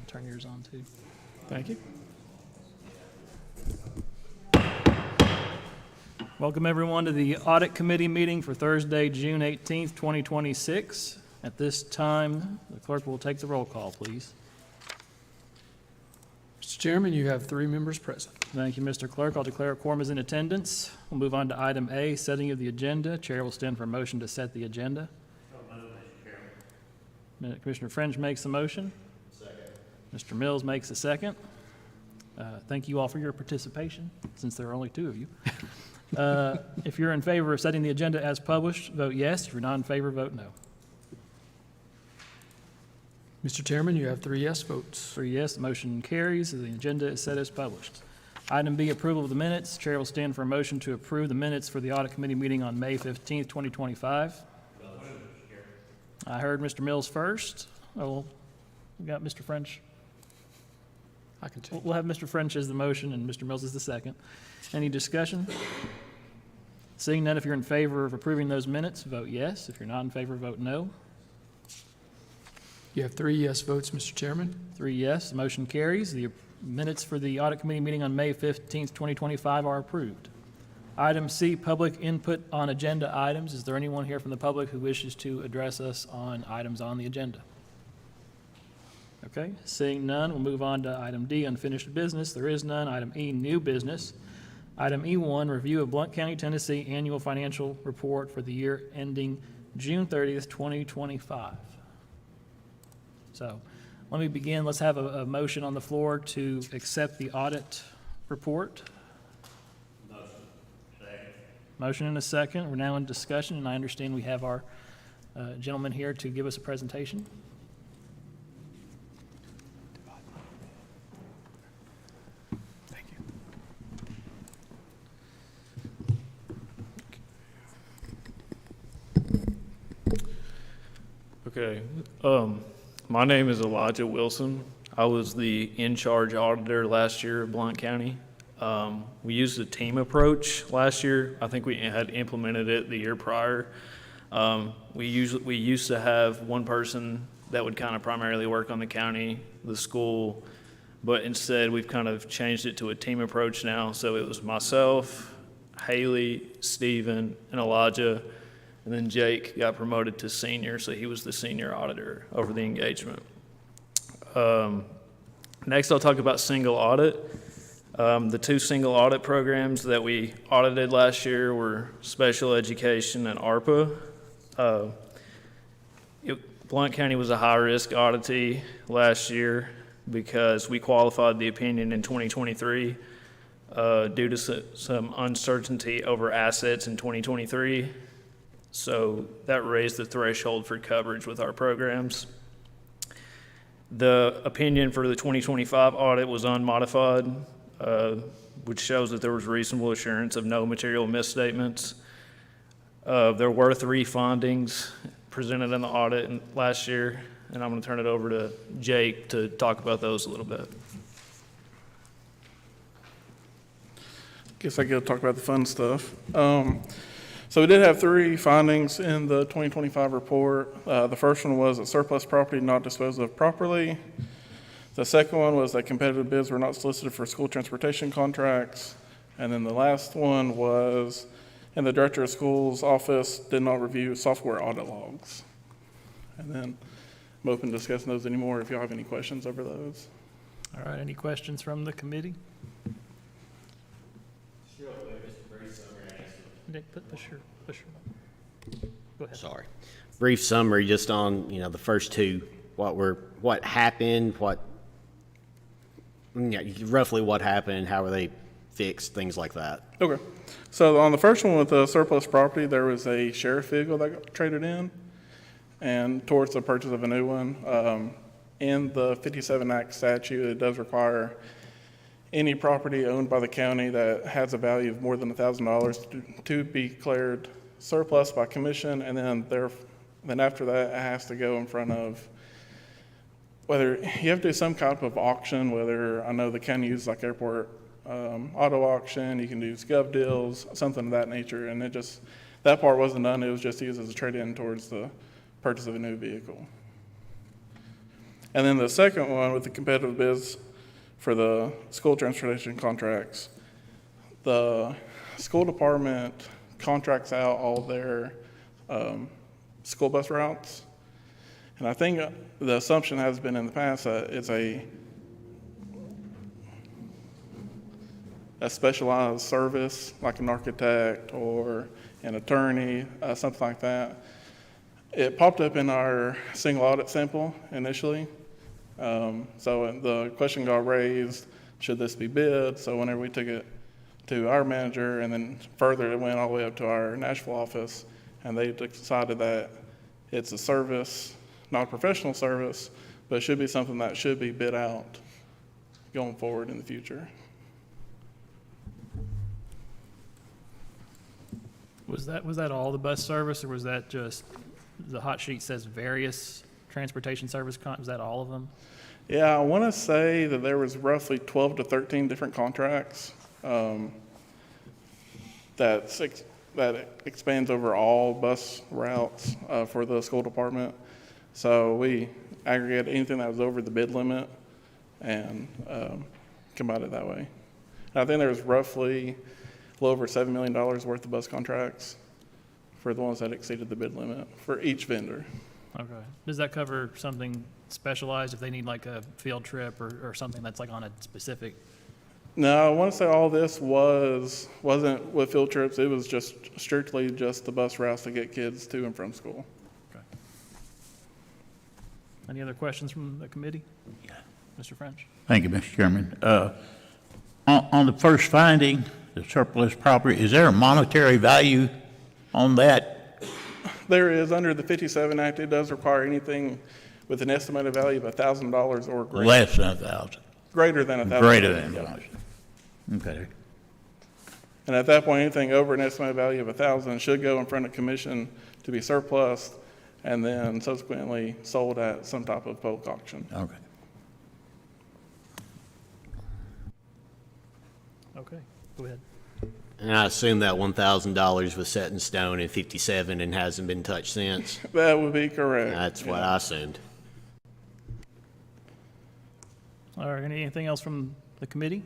turn yours on too. Thank you. Welcome everyone to the Audit Committee meeting for Thursday, June 18th, 2026. At this time, the clerk will take the roll call, please. Mr. Chairman, you have 3 members present. Thank you, Mr. Clerk. I'll declare a quorum is in attendance. We'll move on to item A, setting of the agenda. Chair will stand for a motion to set the agenda. Commissioner French makes the motion. Second. Mr. Mills makes the second. Thank you all for your participation, since there are only 2 of you. If you're in favor of setting the agenda as published, vote yes. If you're not in favor, vote no. Mr. Chairman, you have 3 yes votes. 3 yes, the motion carries. The agenda is set as published. Item B, approval of the minutes. Chair will stand for a motion to approve the minutes for the Audit Committee meeting on May 15th, 2025. I heard Mr. Mills first. Oh, we got Mr. French. I can take. We'll have Mr. French as the motion and Mr. Mills as the second. Any discussion? Seeing none, if you're in favor of approving those minutes, vote yes. If you're not in favor, vote no. You have 3 yes votes, Mr. Chairman. 3 yes, the motion carries. The minutes for the Audit Committee meeting on May 15th, 2025 are approved. Item C, public input on agenda items. Is there anyone here from the public who wishes to address us on items on the agenda? Okay, seeing none, we'll move on to item D, unfinished business. There is none. Item E, new business. Item E1, review of Blount County, Tennessee annual financial report for the year ending June 30th, 2025. So let me begin. Let's have a motion on the floor to accept the audit report. Motion and a second. We're now in discussion, and I understand we have our gentleman here to give us a presentation. Thank you. Okay. My name is Elijah Wilson. I was the in-charge auditor last year of Blount County. We used a team approach last year. I think we had implemented it the year prior. We used to have one person that would kind of primarily work on the county, the school, but instead we've kind of changed it to a team approach now. So it was myself, Haley, Stephen, and Elijah, and then Jake got promoted to senior, so he was the senior auditor over the engagement. Next, I'll talk about single audit. The 2 single audit programs that we audited last year were special education and ARPA. Blount County was a high-risk auditee last year because we qualified the opinion in 2023 due to some uncertainty over assets in 2023. So that raised the threshold for coverage with our programs. The opinion for the 2025 audit was unmodified, which shows that there was reasonable assurance of no material misstatements. There were 3 findings presented in the audit last year, and I'm going to turn it over to Jake to talk about those a little bit. Guess I get to talk about the fun stuff. So we did have 3 findings in the 2025 report. The first one was that surplus property not disposed of properly. The second one was that competitive bids were not solicited for school transportation contracts. And then the last one was, in the director of schools office did not review software audit logs. And then I'm open to discussing those anymore if y'all have any questions over those. All right, any questions from the committee? Nick, push your. Go ahead. Sorry. Brief summary just on, the first 2, what happened, roughly what happened, how were they fixed, things like that. Okay. So on the first one with the surplus property, there was a sheriff vehicle that got traded in and towards the purchase of a new one. In the 57 Act statute, it does require any property owned by the county that has a value of more than $1,000 to be declared surplus by commission, and then after that, it has to go in front of whether you have to do some kind of auction. Whether I know the county uses like airport auto auction, you can do gov deals, something of that nature, and that part wasn't done. It was just used as a trade-in towards the purchase of a new vehicle. And then the second one with the competitive bids for the school transportation contracts, the school department contracts out all their school bus routes. And I think the assumption has been in the past that it's a specialized service, like an architect or an attorney, something like that. It popped up in our single audit sample initially. So the question got raised, should this be bid? So whenever we took it to our manager, and then further it went all the way up to our Nashville office, and they decided that it's a service, not a professional service, but it should be something that should be bid out going forward in the future. Was that all the bus service, or was that just, the hot sheet says various transportation service, was that all of them? Yeah, I want to say that there was roughly 12 to 13 different contracts that expands over all bus routes for the school department. So we aggregated anything that was over the bid limit and combined it that way. And I think there was roughly a little over $7 million worth of bus contracts for the ones that exceeded the bid limit for each vendor. Okay. Does that cover something specialized if they need like a field trip or something that's like on a specific? No, I want to say all this wasn't with field trips. It was just strictly just the bus routes to get kids to and from school. Okay. Any other questions from the committee? Yeah. Mr. French? Thank you, Mr. Chairman. On the first finding, the surplus property, is there a monetary value on that? There is, under the 57 Act, it does require anything with an estimated value of $1,000 or greater. Less than 1,000? Greater than $1,000. Greater than 1,000. Okay. And at that point, anything over an estimated value of 1,000 should go in front of commission to be surplus and then subsequently sold at some type of bulk auction. Okay. Okay, go ahead. And I assume that $1,000 was set in stone in 57 and hasn't been touched since? That would be correct. That's what I assumed. All right, anything else from the committee?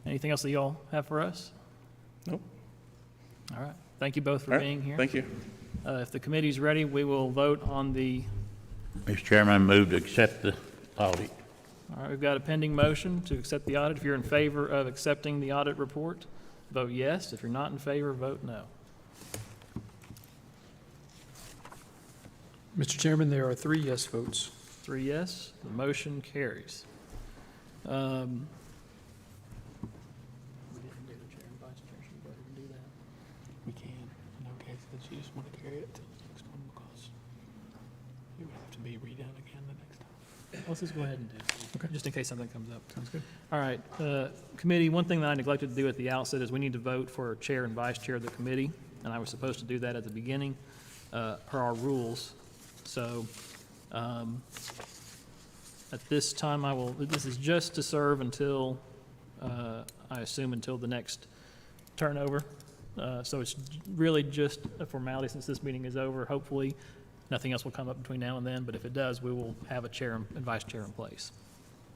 Anything else that y'all have for us? Nope. All right, thank you both for All right, being here. thank you. If the committee's ready, we will vote on the, Mr. Chairman, I move to accept the audit. all right, we've got a pending motion to accept the audit. If you're in favor of accepting the audit report, vote yes. If you're not in favor, vote no. Mr. Chairman, there are 3 yes votes. 3 yes, the motion carries. We didn't do the chair and vice chair. Should we go ahead and do that? We can, in no case, that you just want to carry it to the next one because it would have to be redone again the next time. Let's just go ahead and do it. Okay. Just in case something comes up. Sounds good. All right, committee, one thing that I neglected to do at the outset is we need to vote for chair and vice chair of the committee, and I was supposed to do that at the beginning, per our rules. So, at this time, this is just to serve until, I assume until the next turnover. So it's really just a formality since this meeting is over. Hopefully, nothing else will come up between now and then, but if it does, we will have a chair and vice chair in place.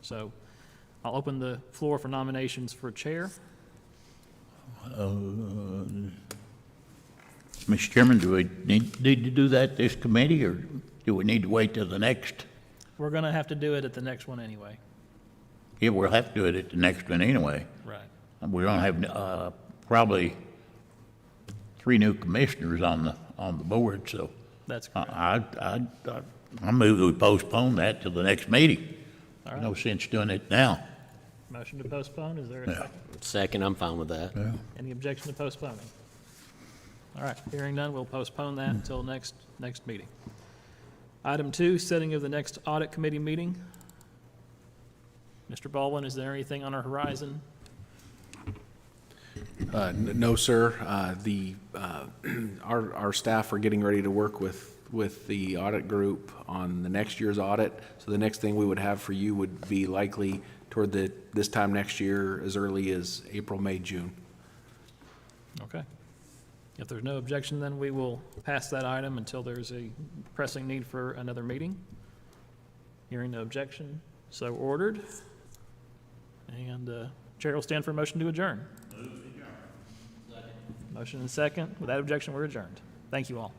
So I'll open the floor for nominations for chair. Mr. Chairman, do we need to do that this committee, or do we need to wait till the next? We're going to have to do it at the next one anyway. Yeah, we'll have to do it at the next one anyway. Right. We're going to have probably 3 new commissioners on the board, so That's correct. I move that we postpone that till the next meeting. All right. No sense doing it now. Motion to postpone, is there a Yeah. second? Second, I'm fine with that. Any objection to postponing? All right, hearing none, we'll postpone that until next meeting. Item 2, setting of the next audit committee meeting. Mr. Baldwin, is there anything on our horizon? No, sir. Our staff are getting ready to work with the audit group on the next year's audit. So the next thing we would have for you would be likely toward this time next year, as early as April, May, June. Okay. If there's no objection, then we will pass that item until there's a pressing need for another meeting. Hearing no objection, so ordered. And Chair will stand for a motion to adjourn. Motion and second. Without objection, we're adjourned. Thank you all.